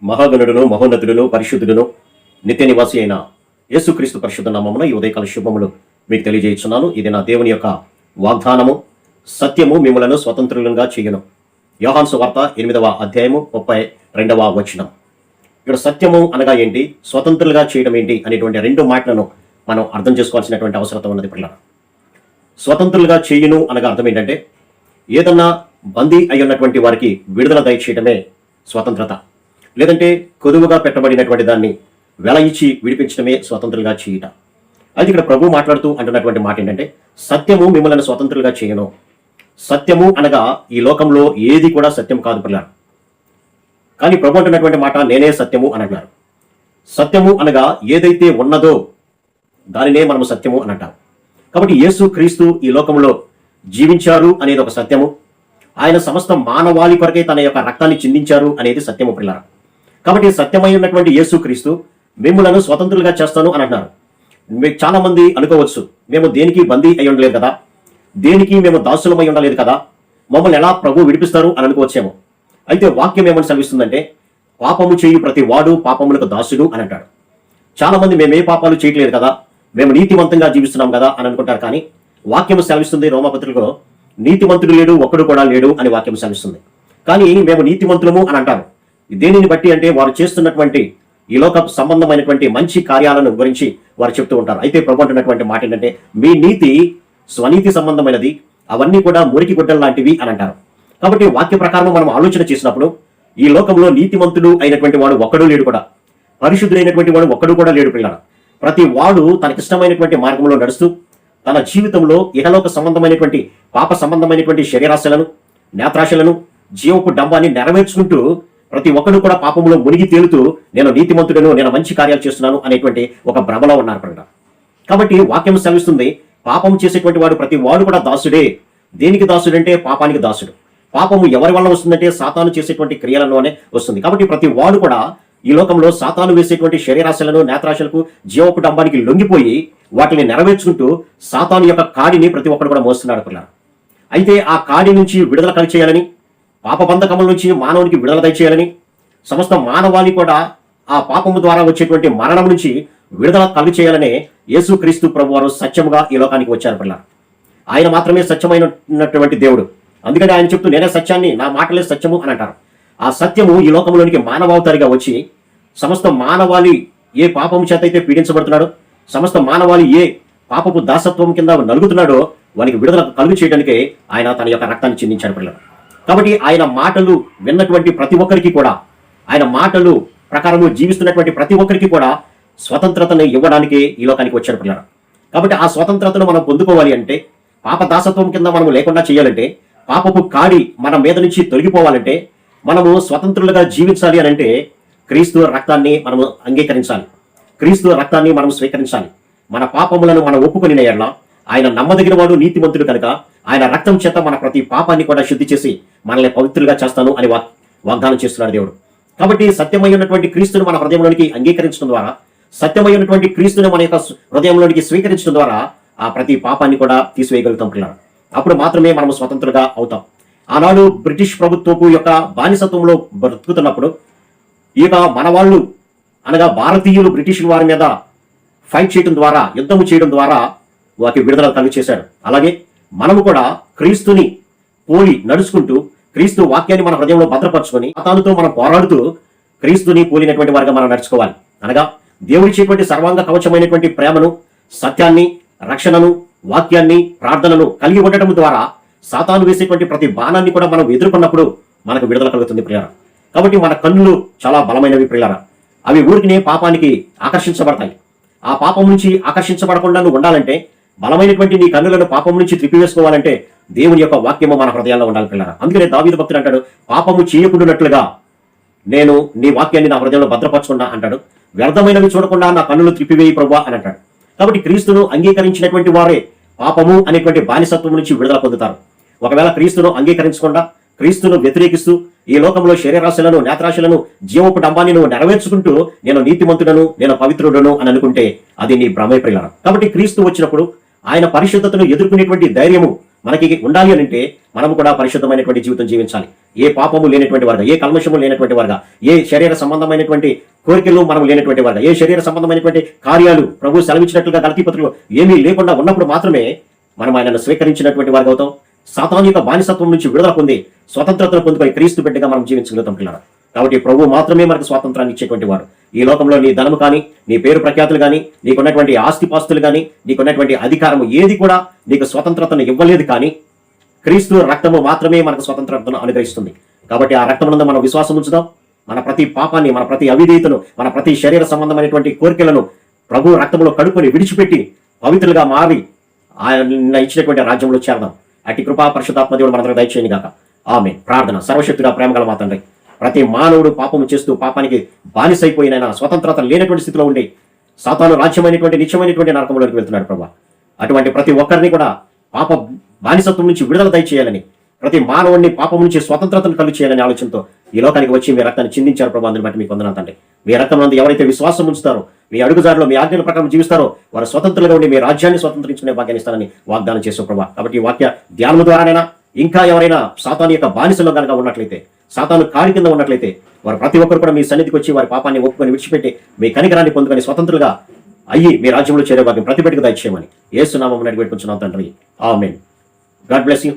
మహాగణుడును మహోన్నతుడును పరిశుద్ధుడును నిత్య నివాసి అయిన యేసుక్రీస్తు పరిశుద్ధ నామమున ఈ ఉదయకాల శుభములు మీకు తెలియజేస్తున్నాను. ఇది నా దేవుని యొక్క వాగ్దానము. సత్యము మిమ్మలను స్వతంత్రులుగా చేయను. యోహాను సువార్త 8వ అధ్యాయము 32వ వచనం. ఇక్కడ సత్యము అనగా ఏంటి, స్వతంత్రులుగా చేయడం ఏంటి అనేటువంటి రెండు మాటలను మనం అర్థం చేసుకోవాల్సినటువంటి అవసరం ఉన్నది. పిల్లలు, స్వతంత్రులుగా చేయును అనగా అర్థం ఏంటంటే, ఏదన్నా బందీ అయి ఉన్నటువంటి వారికి విడుదల దయచేయడమే స్వతంత్రత. లేదంటే కొదువుగా పెట్టబడినటువంటి దాన్ని వెల ఇచ్చి విడిపించడమే స్వతంత్రులుగా చేయట. అయితే ఇక్కడ ప్రభు మాట్లాడుతూ అంటున్నటువంటి మాట ఏంటంటే, సత్యము మిమ్మల్ని స్వతంత్రులుగా చేయను. సత్యము అనగా ఈ లోకంలో ఏది కూడా సత్యం కాదు పిల్లలు. కానీ ప్రభు అంటున్నటువంటి మాట నేనే సత్యము అని అన్నారు. సత్యము అనగా ఏదైతే ఉన్నదో దానినే మనము సత్యము అని అంటాం. కాబట్టి యేసు క్రీస్తు ఈ లోకంలో జీవించారు అనేది ఒక సత్యము. ఆయన సమస్త మానవాళి కొరకే తన యొక్క రక్తాన్ని చిందించారు అనేది సత్యము పిల్లలు. కాబట్టి సత్యమై ఉన్నటువంటి యేసు క్రీస్తు మిమ్మలను స్వతంత్రులుగా చేస్తాను అని అంటున్నారు. చాలా మంది అనుకోవచ్చు, మేము దేనికి బందీ అయి ఉండలేదు కదా, దేనికి మేము దాసులమై ఉండలేదు కదా, మమ్మల్ని ఎలా ప్రభు విడిపిస్తారు అని అనుకోవచ్చేమో. అయితే వాక్యం ఏమని సెలవిస్తుందంటే, పాపము చేయు ప్రతి వాడు పాపములకు దాసుడు అని అంటాడు. చాలా మంది మేము ఏ పాపాలు చేయట్లేదు కదా, మేము నీతివంతంగా జీవిస్తున్నాం కదా అని అనుకుంటారు. కానీ వాక్యం సెలవిస్తుంది రోమాపత్రికలో, నీతివంతుడు లేడు ఒక్కడు కూడా లేడు అని వాక్యం సెలవిస్తుంది. కానీ మేము నీతివంతులము అని అంటారు. దేనిని బట్టి అంటే వారు చేస్తున్నటువంటి ఈ లోక సంబంధమైనటువంటి మంచి కార్యాలను గురించి వారు చెప్తూ ఉంటారు. అయితే ప్రభు అంటున్నటువంటి మాట ఏంటంటే, మీ నీతి స్వనీతి సంబంధమైనది, అవన్నీ కూడా మురికి గుడ్డలు లాంటివి అని అంటారు. కాబట్టి వాక్య ప్రకారం మనం ఆలోచన చేసినప్పుడు ఈ లోకంలో నీతిమంతుడు అయినటువంటి వాడు ఒక్కడూ లేడు కూడా, పరిశుద్ధుడైనటువంటి వాడు ఒక్కడు కూడా లేడు పిల్లలు. ప్రతి వాడు తనకిష్టమైనటువంటి మార్గంలో నడుస్తూ తన జీవితంలో ఇహలోక సంబంధమైనటువంటి పాప సంబంధమైనటువంటి శరీరాశలను నేత్రాశలను జీవపు డంబాన్ని నెరవేర్చుకుంటూ ప్రతి ఒక్కడు కూడా పాపంలో మునిగి తేలుతూ నేను నీతిమంతుడను, నేను మంచి కార్యాలు చేస్తున్నాను అనేటువంటి ఒక భ్రమలో ఉన్నారు పిల్లలు. కాబట్టి వాక్యం సెలవిస్తుంది, పాపం చేసేటువంటి వాడు ప్రతి వాడు కూడా దాసుడే. దేనికి దాసుడు అంటే పాపానికి దాసుడు. పాపము ఎవరి వల్ల వస్తుందంటే సాతాను చేసేటువంటి క్రియలలోనే వస్తుంది. కాబట్టి ప్రతి వాడు కూడా ఈ లోకంలో సాతాను వేసేటువంటి శరీరాశలను నేత్రాశలకు జీవపు డంబానికి లొంగిపోయి వాటిని నెరవేర్చుకుంటూ సాతాను యొక్క కాడిని ప్రతి ఒక్కడు కూడా మోస్తున్నాడు పిల్లలు. అయితే ఆ కాడి నుంచి విడుదల కలిచేయాలని, పాప బంధకముల నుంచి మానవునికి విడుదల దయచేయాలని, సమస్త మానవాళి కూడా ఆ పాపము ద్వారా వచ్చేటువంటి మరణం నుంచి విడుదల కలిచేయాలనే యేసు క్రీస్తు ప్రభు వారు సత్యముగా ఈ లోకానికి వచ్చారు పిల్లలు. ఆయన మాత్రమే సత్యమైనటువంటి దేవుడు. అందుకని ఆయన చెప్తూ నేనే సత్యాన్ని, నా మాటలే సత్యము అని అంటారు. ఆ సత్యము ఈ లోకంలోనికి మానవావతారిగా వచ్చి సమస్త మానవాళి ఏ పాపము చేత అయితే పీడించబడుతున్నాడో, సమస్త మానవాళి ఏ పాపపు దాసత్వం కింద నలుగుతున్నాడో వానికి విడుదల కలుగు చేయడానికే ఆయన తన యొక్క రక్తాన్ని చిందించాడు పిల్లలు. కాబట్టి ఆయన మాటలు విన్నటువంటి ప్రతి ఒక్కరికి కూడా, ఆయన మాటలు ప్రకారము జీవిస్తున్నటువంటి ప్రతి ఒక్కరికి కూడా స్వతంత్రతను ఇవ్వడానికి ఈ లోకానికి వచ్చాడు పిల్లలు. కాబట్టి ఆ స్వతంత్రతను మనం పొందుకోవాలి అంటే, పాప దాసత్వం కింద మనము లేకుండా చేయాలంటే, పాపపు కాడి మన మీద నుంచి తొలగిపోవాలంటే, మనము స్వతంత్రులుగా జీవించాలి అని అంటే క్రీస్తు రక్తాన్ని మనము అంగీకరించాలి, క్రీస్తు రక్తాన్ని మనం స్వీకరించాలి. మన పాపములను మనం ఒప్పుకొని ఎడల ఆయన నమ్మదగిన వాడు, నీతిమంతుడు కనుక ఆయన రక్తం చేత మన ప్రతి పాపాన్ని కూడా శుద్ధి చేసి మనల్ని పవిత్రులుగా చేస్తాను అని వాగ్దానం చేస్తున్నాడు దేవుడు. కాబట్టి సత్యమై ఉన్నటువంటి క్రీస్తును మన హృదయంలోనికి అంగీకరించడం ద్వారా, సత్యమై ఉన్నటువంటి క్రీస్తుని మన యొక్క హృదయంలోనికి స్వీకరించడం ద్వారా ఆ ప్రతి పాపాన్ని కూడా తీసివేయగలుగుతాం పిల్లలు. అప్పుడు మాత్రమే మనం స్వతంత్రులుగా అవుతాం. ఆనాడు బ్రిటిష్ ప్రభుత్వపు యొక్క బానిసత్వంలో బ్రతుకుతున్నప్పుడు ఈ మన వాళ్ళు అనగా భారతీయులు బ్రిటిష్ వారి మీద ఫైట్ చేయడం ద్వారా, యుద్ధము చేయడం ద్వారా వారికి విడుదల కలుగు చేశాడు. అలాగే మనము కూడా క్రీస్తుని పోలి నడుచుకుంటూ క్రీస్తు వాక్యాన్ని మన హృదయంలో భద్రపరచుకొని సాతానుతో మనం పోరాడుతూ క్రీస్తుని పోలినటువంటి వారిగా మనం నడుచుకోవాలి. అనగా దేవుడిచ్చేటువంటి సర్వాంగ కవచమైనటువంటి ప్రేమను, సత్యాన్ని, రక్షణను, వాక్యాన్ని, ప్రార్థనను కలిగి ఉండటం ద్వారా సాతాను వేసేటువంటి ప్రతి బాణాన్ని కూడా మనం ఎదుర్కొన్నప్పుడు మనకు విడుదల కలుగుతుంది ప్రియారా. కాబట్టి మన కన్నులు చాలా బలమైనవి ప్రియారా. అవి ఊరికినే పాపానికి ఆకర్షించబడతాయి. ఆ పాపం నుంచి ఆకర్షించబడకుండా నువ్వు ఉండాలంటే, బలమైనటువంటి నీ కన్నులను పాపం నుంచి త్రిప్పివేసుకోవాలంటే దేవుని యొక్క వాక్యము మన హృదయాల్లో ఉండాలి పిల్లరా. అందుకనే దావీదు భక్తుడు అంటాడు, పాపము చేయకుండానట్లుగా నేను నీ వాక్యాన్ని నా హృదయంలో భద్రపరచుకున్నా అంటాడు. వ్యర్థమైనవి చూడకుండా నా కన్నులు త్రిప్పివేయి ప్రభువా అని అంటాడు. కాబట్టి క్రీస్తును అంగీకరించినటువంటి వారే పాపము అనేటువంటి బానిసత్వం నుంచి విడుదల పొందుతారు. ఒకవేళ క్రీస్తును అంగీకరించకుండా, క్రీస్తును వ్యతిరేకిస్తూ ఈ లోకంలో శరీరాశలను నేత్రాశలను జీవపు డంబాన్ని నువ్వు నెరవేర్చుకుంటూ నేను నీతిమంతుడను, నేను పవిత్రుడను అని అనుకుంటే అది నీ భ్రమే ప్రియులారా. కాబట్టి క్రీస్తు వచ్చినప్పుడు ఆయన పరిశుద్ధతను ఎదుర్కొనేటువంటి ధైర్యము మనకి ఉండాలి అని అంటే మనం కూడా పరిశుద్ధమైనటువంటి జీవితం జీవించాలి. ఏ పాపము లేనటువంటి వారుగా, ఏ కల్మషము లేనటువంటి వారుగా, ఏ శరీర సంబంధమైనటువంటి కోరికలు మనం లేనటువంటి వారుగా, ఏ శరీర సంబంధమైనటువంటి కార్యాలు ప్రభు సెలవిచ్చినట్లుగా గలతీపత్రులు ఏమీ లేకుండా ఉన్నప్పుడు మాత్రమే మనం ఆయనను స్వీకరించినటువంటి వారు అవుతాం. సాతాను యొక్క బానిసత్వం నుంచి విడుదల పొంది స్వతంత్రతను పొందుకొని క్రీస్తు బిడ్డగా మనం జీవించగలుగుతాం పిల్లలు. కాబట్టి ప్రభు మాత్రమే మనకు స్వాతంత్రాన్ని ఇచ్చేటువంటి వాడు. ఈ లోకంలో నీ ధనము కానీ, నీ పేరు ప్రఖ్యాతులు కానీ, నీకున్నటువంటి ఆస్తిపాస్తులు కానీ, నీకున్నటువంటి అధికారము ఏది కూడా నీకు స్వతంత్రతను ఇవ్వలేదు. కానీ క్రీస్తు రక్తము మాత్రమే మనకు స్వతంత్రతను అనుగ్రహిస్తుంది. కాబట్టి ఆ రక్తమునందు మనం విశ్వాసం ఉంచుదాం. మన ప్రతి పాపాన్ని, మన ప్రతి అవిధేయతను, మన ప్రతి శరీర సంబంధమైనటువంటి కోరికలను ప్రభు రక్తములో కడుక్కొని విడిచిపెట్టి పవిత్రులుగా మారి ఆయన ఇచ్చినటువంటి రాజ్యంలో చేరదాం. అట్టి కృపా పరిశుద్ధాత్మ దేవుడు మనందరూ దయచేయని గాక. ఆమేన్. ప్రార్థన. సర్వశక్తుడా ప్రేమగల మా తండ్రి, ప్రతి మానవుడు పాపము చేస్తూ పాపానికి బానిసైపోయినైనా స్వతంత్రత లేనటువంటి స్థితిలో ఉండి సాతాను రాజ్యమైనటువంటి నిత్యమైనటువంటి నరకంలోకి వెళ్తున్నాడు ప్రభా. అటువంటి ప్రతి ఒక్కరిని కూడా పాప బానిసత్వం నుంచి విడుదల దయచేయాలని, ప్రతి మానవుడిని పాపం నుంచి స్వతంత్రతను కలుగు చేయాలని ఆలోచనతో ఈ లోకానికి వచ్చి మీ రక్తాన్ని చిందించారు ప్రభా. అందుని బట్టి మీకు వందనాలు తండ్రి. మీ రక్తం నందు ఎవరైతే విశ్వాసం ఉంచుతారో, మీ అడుగుజారులో మీ ఆజ్ఞల ప్రకారం జీవిస్తారో వారు స్వతంత్రులుగా ఉండి మీ రాజ్యాన్ని స్వతంత్రించుకునే భాగ్యాన్ని ఇస్తానని వాగ్దానం చేసే ప్రభా. కాబట్టి ఈ వాక్య ధ్యానం ద్వారానైనా ఇంకా ఎవరైనా సాతాను యొక్క బానిసలో కనుక ఉన్నట్లయితే, సాతాను కాడి కింద ఉన్నట్లయితే వారు ప్రతి ఒక్కరు కూడా మీ సన్నిధికి వచ్చి వారి పాపాన్ని ఒప్పుకొని విడిచిపెట్టి మీ కనికరాన్ని పొందుకొని స్వతంత్రులుగా అయ్యి మీ రాజ్యంలో చేరే భాగ్యం ప్రతి బిడ్డకు దయచేయమని యేసు నామమున అడిగి పెట్టుకుంటున్నాం తండ్రి. ఆమేన్. God bless you.